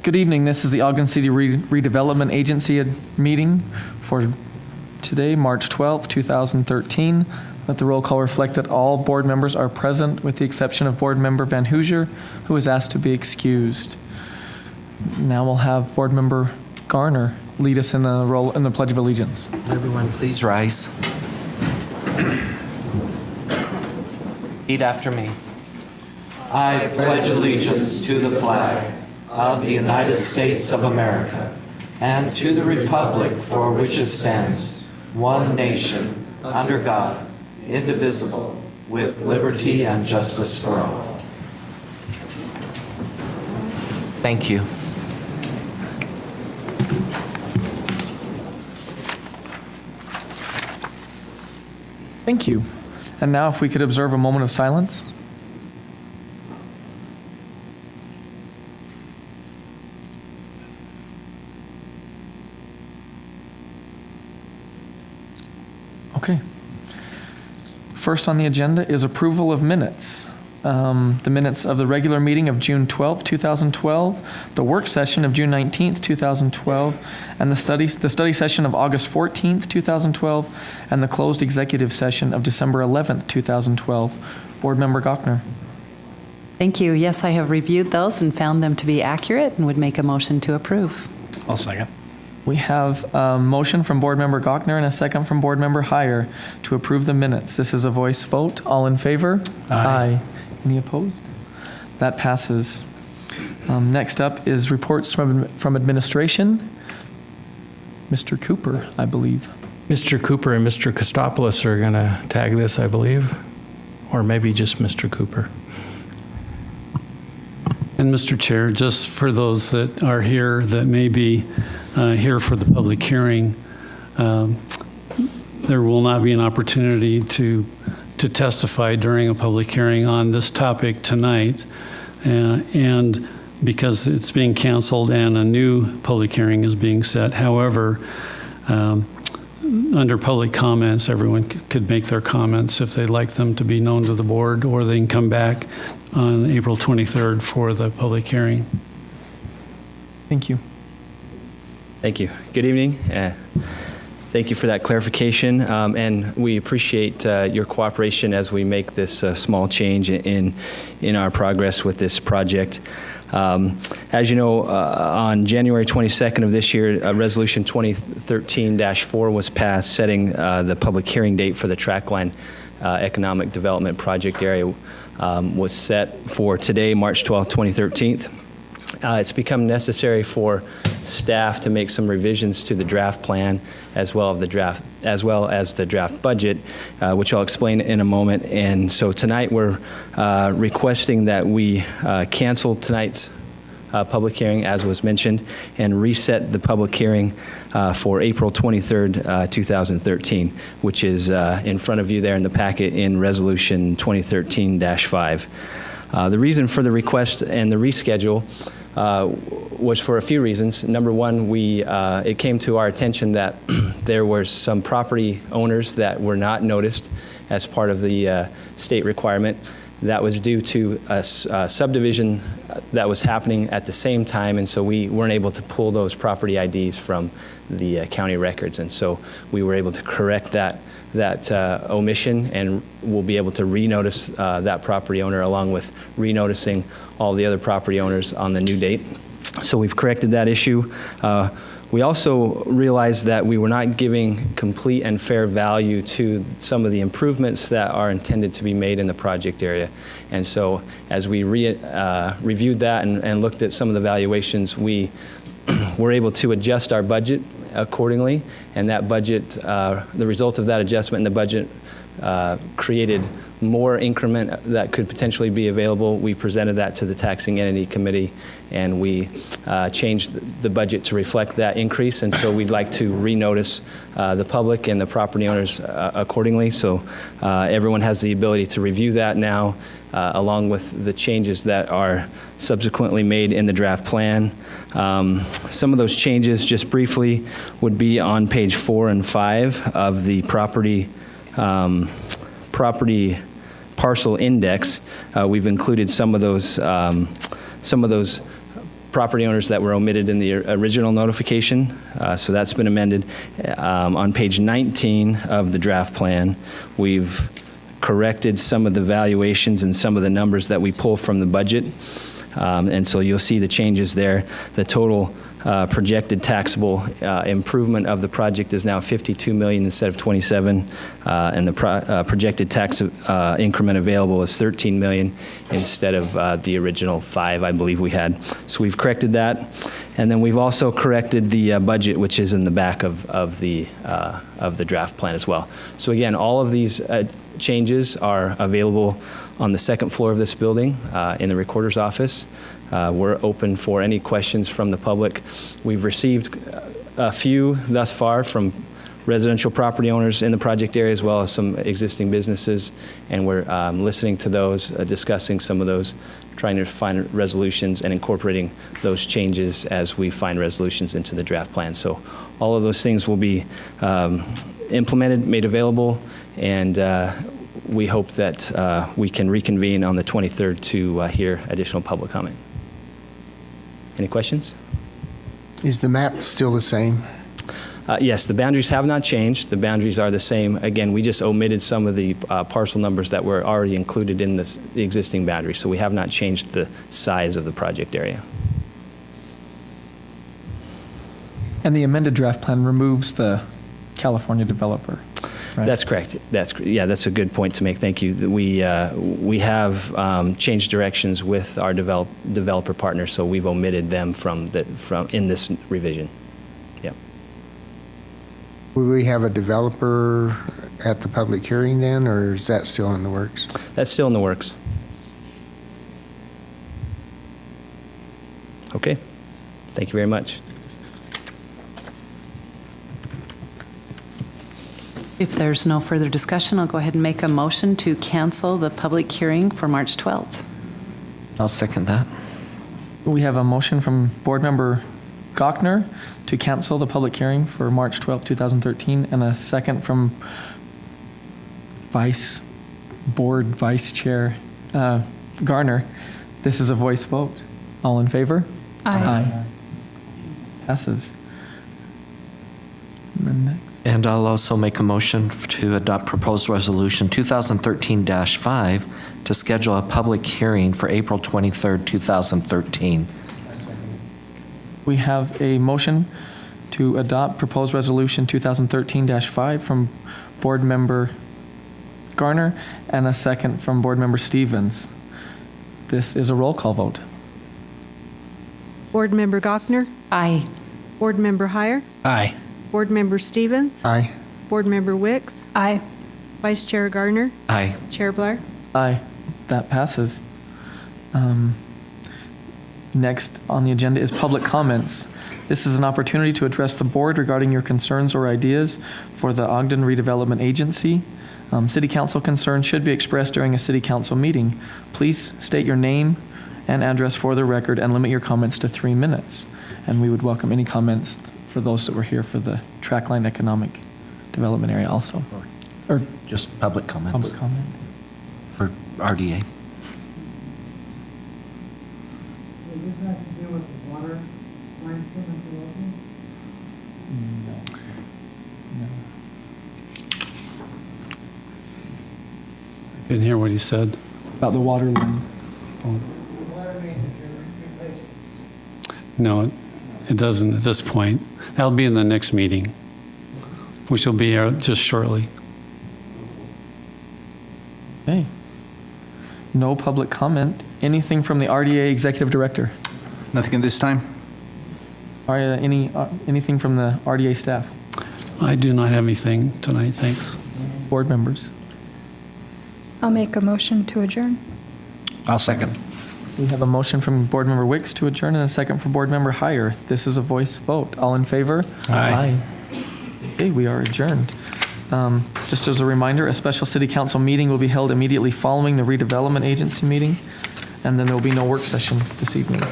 Good evening. This is the Ogden City Redevelopment Agency meeting for today, March 12th, 2013. Let the roll call reflect that all board members are present with the exception of Board Member Van Hoosier, who is asked to be excused. Now we'll have Board Member Garner lead us in the Pledge of Allegiance. Everyone, please rise. Repeat after me. I pledge allegiance to the flag of the United States of America and to the republic for which it stands, one nation, under God, indivisible, with liberty and justice for all. Thank you. Thank you. And now if we could observe a moment of silence. Okay. First on the agenda is approval of minutes. The minutes of the regular meeting of June 12, 2012, the work session of June 19th, 2012, and the study session of August 14th, 2012, and the closed executive session of December 11th, 2012. Board Member Gochner. Thank you. Yes, I have reviewed those and found them to be accurate and would make a motion to approve. I'll second. We have a motion from Board Member Gochner and a second from Board Member Heyer to approve the minutes. This is a voice vote. All in favor? Aye. Any opposed? That passes. Next up is reports from administration. Mr. Cooper, I believe. Mr. Cooper and Mr. Kostopoulos are going to tag this, I believe, or maybe just Mr. Cooper. And Mr. Chair, just for those that are here that may be here for the public hearing, there will not be an opportunity to testify during a public hearing on this topic tonight. And because it's being canceled and a new public hearing is being set. However, under public comments, everyone could make their comments if they'd like them to be known to the board, or they can come back on April 23rd for the public hearing. Thank you. Thank you. Good evening. Thank you for that clarification, and we appreciate your cooperation as we make this small change in our progress with this project. As you know, on January 22nd of this year, Resolution 2013-4 was passed, setting the public hearing date for the Trackline Economic Development Project area was set for today, March 12th, 2013. It's become necessary for staff to make some revisions to the draft plan as well as the draft budget, which I'll explain in a moment. And so tonight we're requesting that we cancel tonight's public hearing, as was mentioned, and reset the public hearing for April 23rd, 2013, which is in front of you there in the packet in Resolution 2013-5. The reason for the request and the reschedule was for a few reasons. Number one, it came to our attention that there were some property owners that were not noticed as part of the state requirement. That was due to a subdivision that was happening at the same time, and so we weren't able to pull those property IDs from the county records, and so we were able to correct that omission, and we'll be able to renotice that property owner along with renoticing all the other property owners on the new date. So we've corrected that issue. We also realized that we were not giving complete and fair value to some of the improvements that are intended to be made in the project area. And so as we reviewed that and looked at some of the valuations, we were able to adjust our budget accordingly, and that budget, the result of that adjustment in the budget created more increment that could potentially be available. We presented that to the Taxing Entity Committee, and we changed the budget to reflect that increase, and so we'd like to renotice the public and the property owners accordingly. So everyone has the ability to review that now, along with the changes that are subsequently made in the draft plan. Some of those changes, just briefly, would be on page 4 and 5 of the property parcel index. We've included some of those property owners that were omitted in the original notification, so that's been amended. On page 19 of the draft plan, we've corrected some of the valuations and some of the numbers that we pull from the budget. And so you'll see the changes there. The total projected taxable improvement of the project is now 52 million instead of 27, and the projected tax increment available is 13 million instead of the original 5, I believe we had. So we've corrected that, and then we've also corrected the budget, which is in the back of the draft plan as well. So again, all of these changes are available on the second floor of this building in the recorder's office. We're open for any questions from the public. We've received a few thus far from residential property owners in the project area, as well as some existing businesses, and we're listening to those, discussing some of those, trying to find resolutions and incorporating those changes as we find resolutions into the draft plan. So all of those things will be implemented, made available, and we hope that we can reconvene on the 23rd to hear additional public comment. Any questions? Is the map still the same? Yes, the boundaries have not changed. The boundaries are the same. Again, we just omitted some of the parcel numbers that were already included in the existing boundary, so we have not changed the size of the project area. And the amended draft plan removes the California developer, right? That's correct. That's a good point to make. Thank you. We have changed directions with our developer partners, so we've omitted them from in this revision. Yeah. Will we have a developer at the public hearing then, or is that still in the works? That's still in the works. Okay. Thank you very much. If there's no further discussion, I'll go ahead and make a motion to cancel the public hearing for March 12th. I'll second that. We have a motion from Board Member Gochner to cancel the public hearing for March 12, 2013, and a second from Vice Chair Garner. This is a voice vote. All in favor? Aye. Passes. And then next. And I'll also make a motion to adopt proposed resolution 2013-5 to schedule a public hearing for April 23rd, 2013. We have a motion to adopt proposed resolution 2013-5 from Board Member Garner and a second from Board Member Stevens. This is a roll call vote. Board Member Gochner? Aye. Board Member Heyer? Aye. Board Member Stevens? Aye. Board Member Wicks? Aye. Vice Chair Gardner? Aye. Chair Blair? Aye. That passes. Next on the agenda is public comments. This is an opportunity to address the board regarding your concerns or ideas for the Ogden Redevelopment Agency. City council concerns should be expressed during a city council meeting. Please state your name and address for the record and limit your comments to 3 minutes. And we would welcome any comments for those that were here for the Trackline Economic Development Area also. Or Just public comments public comment. for RDA. Does this have to do with the water line coming to Ogden? Didn't hear what he said. About the water lines. The water main that you're replacing? No, it doesn't at this point. That'll be in the next meeting, which will be here just shortly. Okay. No public comment. Anything from the RDA Executive Director? Nothing at this time? Anything from the RDA staff? I do not have anything tonight, thanks. Board members? I'll make a motion to adjourn. I'll second. We have a motion from Board Member Wicks to adjourn and a second from Board Member Heyer. This is a voice vote. All in favor? Aye. Okay, we are adjourned. Just as a reminder, a special city council meeting will be held immediately following the redevelopment agency meeting, and then there will be no work session this evening.